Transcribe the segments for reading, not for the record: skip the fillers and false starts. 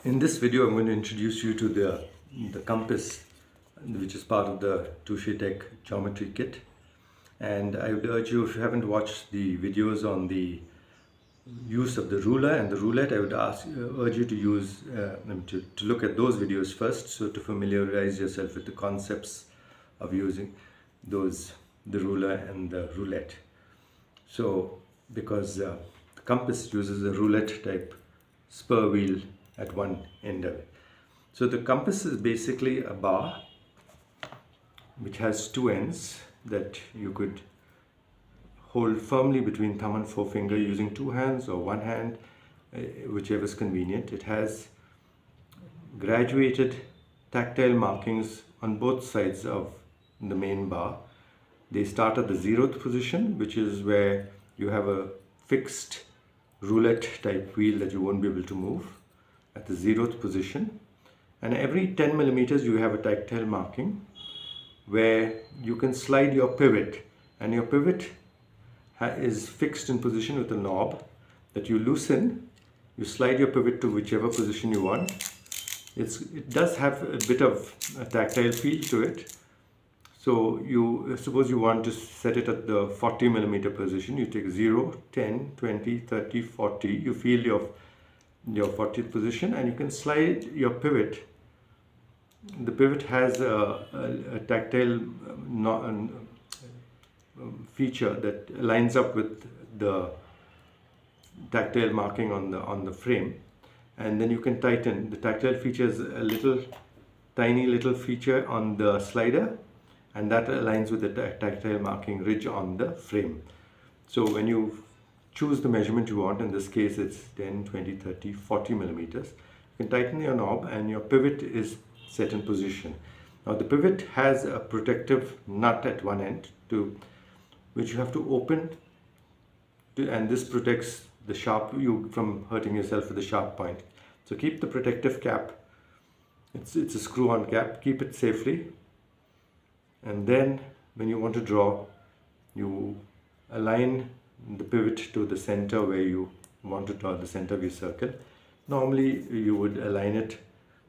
In this video, I'm going to introduce you to the compass, which is part of the Tactile Geometry Kit. And I would urge you, if you haven't watched the videos on the use of the ruler and the roulette, I would urge you to use to look at those videos first, so to familiarize yourself with the concepts of using the ruler and the roulette. So, because the compass uses a roulette type spur wheel at one end of it. So the compass is basically a bar which has two ends that you could hold firmly between thumb and forefinger using two hands or one hand, whichever is convenient. It has graduated tactile markings on both sides of the main bar. They start at the 0th position, which is where you have a fixed roulette type wheel that you won't be able to move at the 0th position. And every 10 millimeters you have a tactile marking where you can slide your pivot, and your pivot is fixed in position with a knob that you loosen. You slide your pivot to whichever position you want. It does have a bit of a tactile feel to it. So you suppose you want to set it at the 40 millimeter position. You take 0, 10, 20, 30, 40. You feel your 40th position, and you can slide your pivot. The pivot has a tactile feature that lines up with the tactile marking on the frame, and then you can tighten. The tactile feature is a tiny little feature on the slider, and that aligns with the tactile marking ridge on the frame. So when you choose the measurement you want, in this case it's 10, 20, 30, 40 millimeters, you can tighten your knob and your pivot is set in position. Now the pivot has a protective nut at one end which you have to open, and this protects you from hurting yourself with the sharp point. So keep the protective cap. It's a screw-on cap. Keep it safely, and then when you want to draw, you align the pivot to the center where you want to draw the center of your circle. Normally you would align it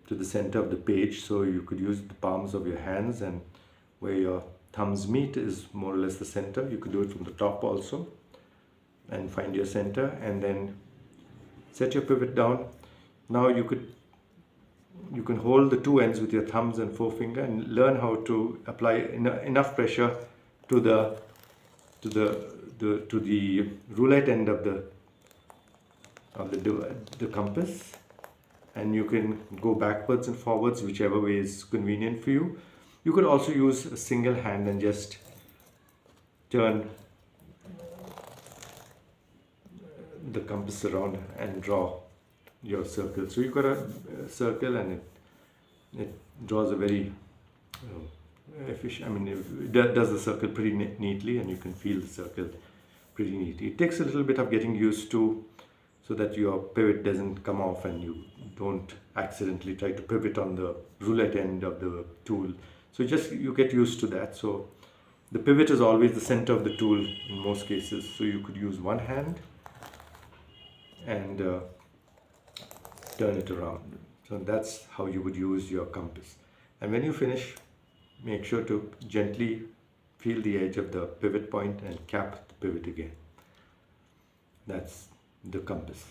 to the center of the page, so you could use the palms of your hands, and where your thumbs meet is more or less the center. You could do it from the top also and find your center, and then set your pivot down. Now you can hold the two ends with your thumbs and forefinger and learn how to apply enough pressure to the roulette end of the compass, and you can go backwards and forwards whichever way is convenient for you. You could also use a single hand and just turn the compass around and draw your circle. So you've got a circle, and it draws a very efficient, it does the circle pretty neatly, and you can feel the circle pretty neatly. It takes a little bit of getting used to, so that your pivot doesn't come off and you don't accidentally try to pivot on the roulette end of the tool. So you get used to that. So the pivot is always the center of the tool in most cases. So you could use one hand and turn it around. So that's how you would use your compass. And when you finish, make sure to gently feel the edge of the pivot point and cap the pivot again. That's the compass.